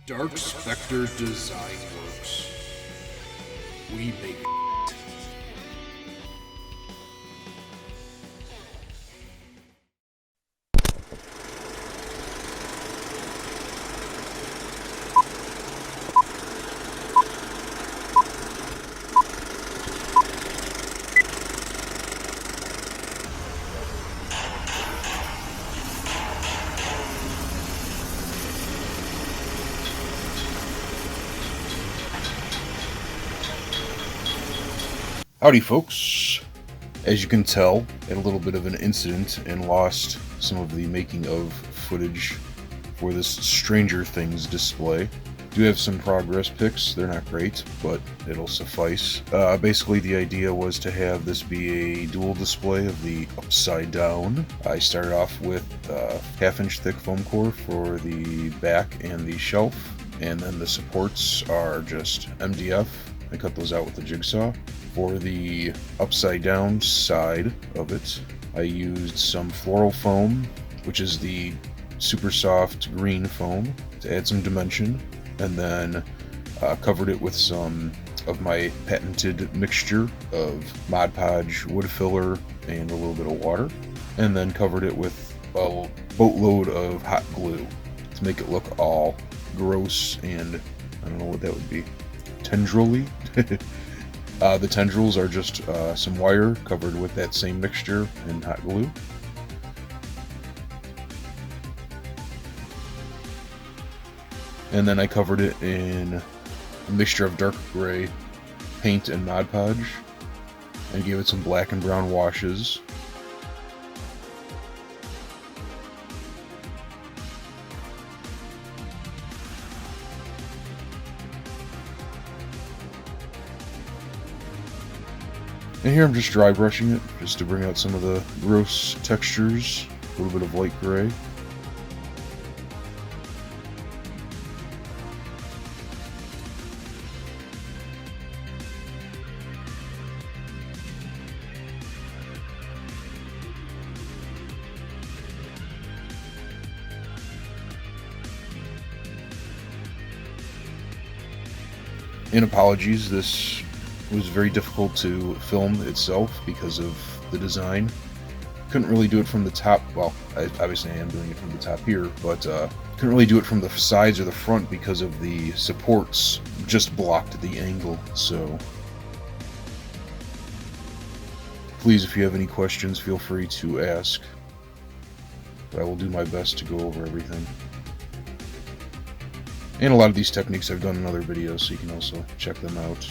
Dark Spectre Designworks. We make Howdy, folks. As you can tell, had a little bit of an incident and lost some of the making of footage for this Stranger Things display. Do have some progress pics. They're not great, but it'll suffice. Basically, the idea was to have this be a dual display of the upside down. I started off with half-inch thick foam core for the back and the shelf, and then the supports are just MDF. I cut those out with the jigsaw. For the upside down side of it, I used some floral foam, which is the super soft green foam, to add some dimension, and then covered it with some of my patented mixture of Mod Podge, wood filler, and a little bit of water, and then covered it with a boatload of hot glue to make it look all gross and I don't know what that would be, tendrily. The tendrils are just some wire covered with that same mixture and hot glue. And then I covered it in a mixture of dark gray paint and Mod Podge and gave it some black and brown washes. And here I'm just dry brushing it, just to bring out some of the gross textures, a little bit of light gray. And apologies, this was very difficult to film itself because of the design. Couldn't really do it from the top. Well, obviously I am doing it from the top here, but couldn't really do it from the sides or the front because of the supports just blocked the angle. So please, if you have any questions, feel free to ask. But I will do my best to go over everything. And a lot of these techniques I've done in other videos, so you can also check them out.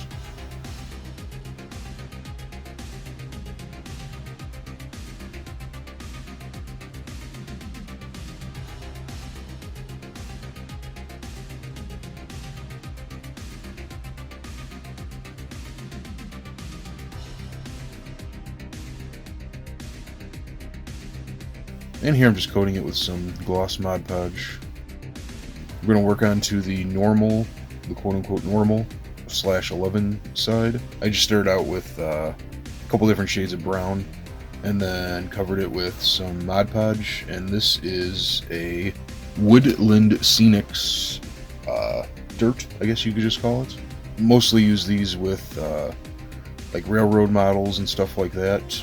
And here I'm just coating it with some gloss Mod Podge. We're going to work on to the normal, the quote-unquote normal /11 side. I just started out with a couple different shades of brown and then covered it with some Mod Podge, and this is a Woodland Scenics dirt, I guess you could just call it. Mostly use these with like railroad models and stuff like that.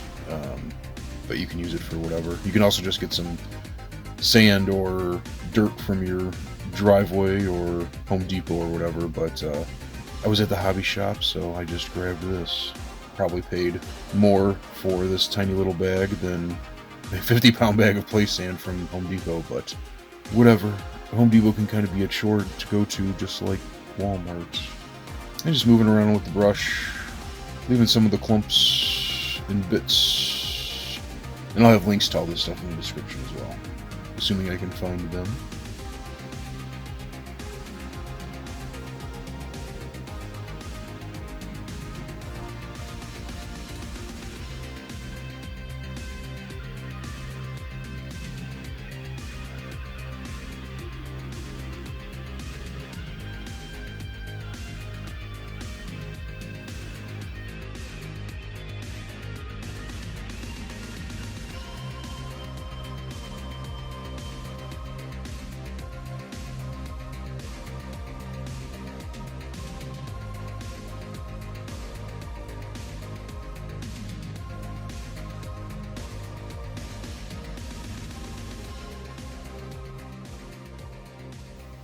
But you can use it for whatever. You can also just get some sand or dirt from your driveway or Home Depot or whatever, but I was at the hobby shop, so I just grabbed this. Probably paid more for this tiny little bag than a 50-pound bag of play sand from Home Depot, but whatever. Home Depot can kind of be a chore to go to, just like Walmart. And just moving around with the brush, leaving some of the clumps and bits. And I'll have links to all this stuff in the description as well, assuming I can find them.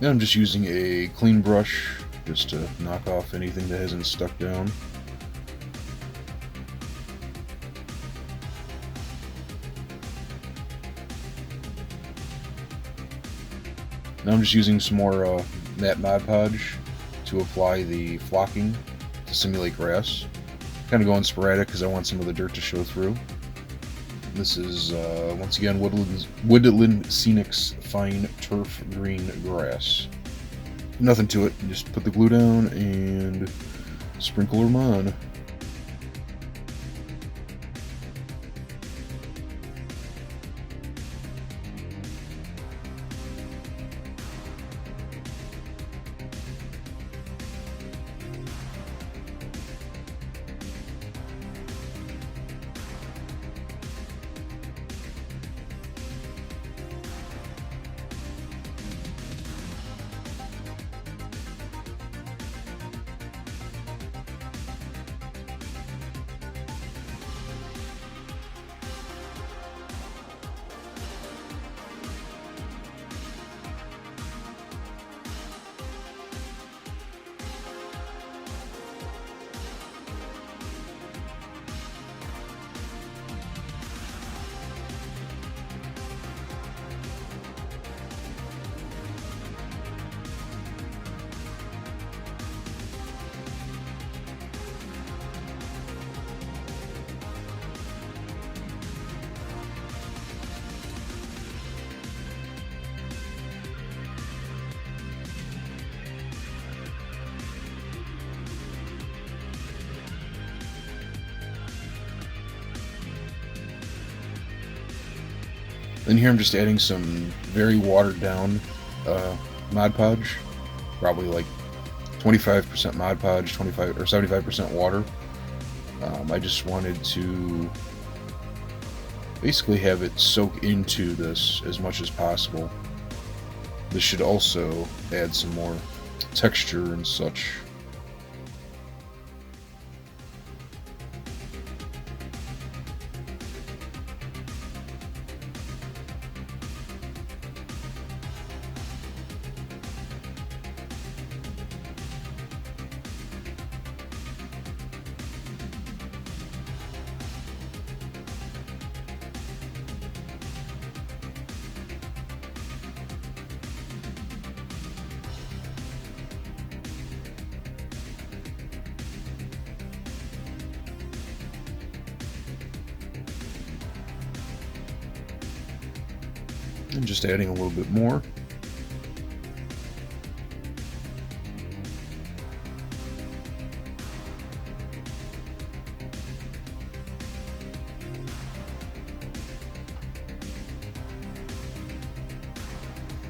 Now I'm just using a clean brush just to knock off anything that hasn't stuck down. Now I'm just using some more matte Mod Podge to apply the flocking to simulate grass. Kind of going sporadic because I want some of the dirt to show through. This is, once again, Woodland Scenics Fine Turf Green Grass. Nothing to it, just put the glue down and sprinkle them on. Then here I'm just adding some very watered down Mod Podge, probably like 25% Mod Podge, 25 or 75% water. I just wanted to basically have it soak into this as much as possible. This should also add some more texture and such. And just adding a little bit more.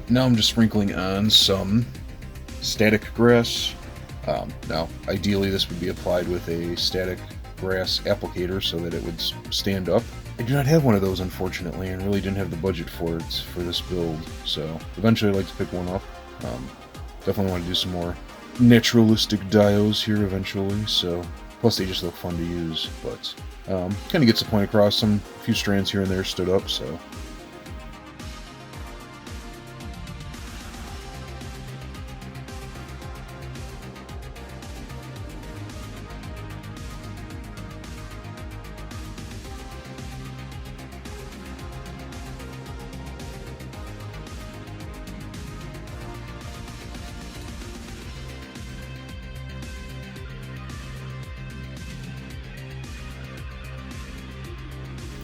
Now I'm just sprinkling on some static grass. Now, ideally this would be applied with a static grass applicator so that it would stand up. I do not have one of those, unfortunately, and really didn't have the budget for it for this build, so eventually I'd like to pick one up. Definitely want to do some more naturalistic dios here eventually, so plus they just look fun to use, but kind of gets the point across. Some few strands here and there stood up, so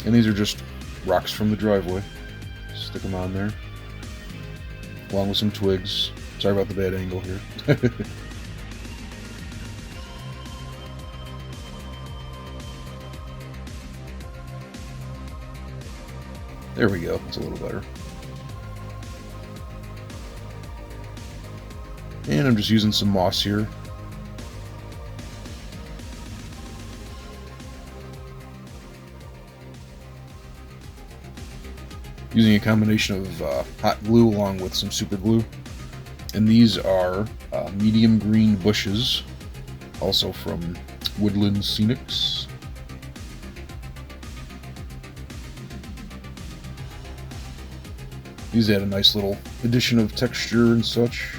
and these are just rocks from the driveway. Stick them on there, along with some twigs. Sorry about the bad angle here. There we go, it's a little better. And I'm just using some moss here. Using a combination of hot glue along with some super glue. And these are medium green bushes, also from Woodland Scenics. These add a nice little addition of texture and such.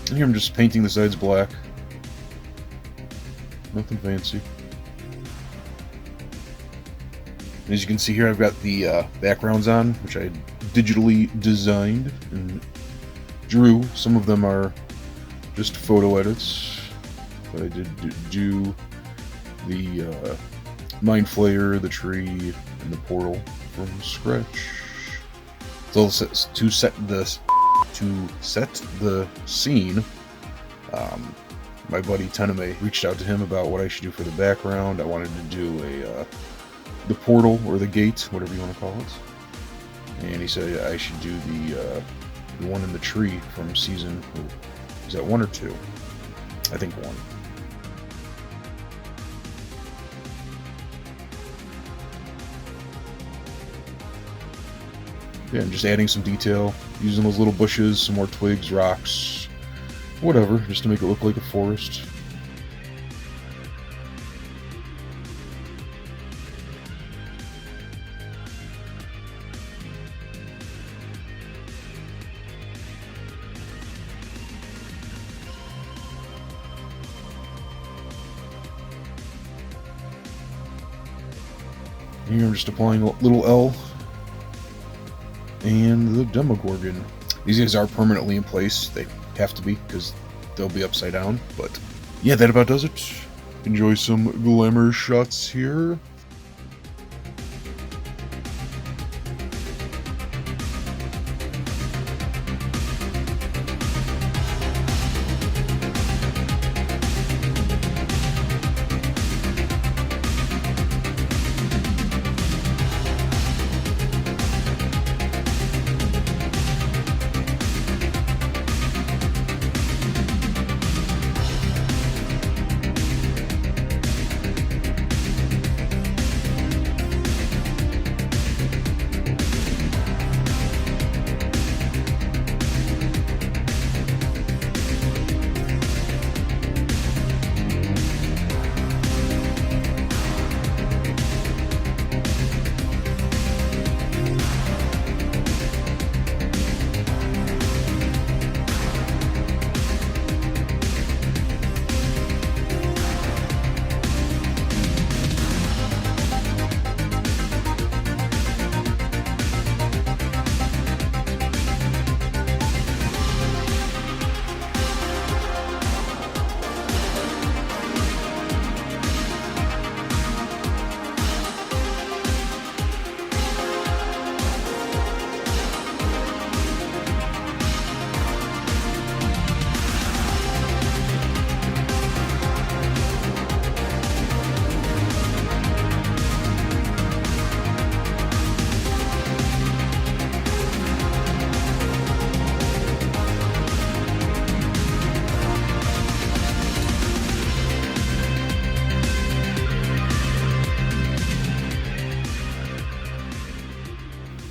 And here I'm just painting the sides black. Nothing fancy. And as you can see here, I've got the backgrounds on, which I digitally designed and drew. Some of them are just photo edits, but I did do the Mind Flayer, the tree, and the portal from scratch. So to set the scene, my buddy Teneme reached out to him about what I should do for the background. I wanted to do the portal or the gate, whatever you want to call it, and he said I should do the one in the tree from season. Is that 1 or 2? I think 1. Yeah, I'm just adding some detail, using those little bushes, some more twigs, rocks, whatever, just to make it look like a forest. Here I'm just applying a little L and the Demogorgon. These guys are permanently in place. They have to be because they'll be upside down. But yeah, that about does it. Enjoy some glamour shots here.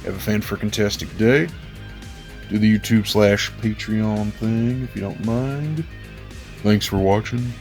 Have a fan-freaking-tastic day. Do the YouTube/Patreon thing if you don't mind. Thanks for watching.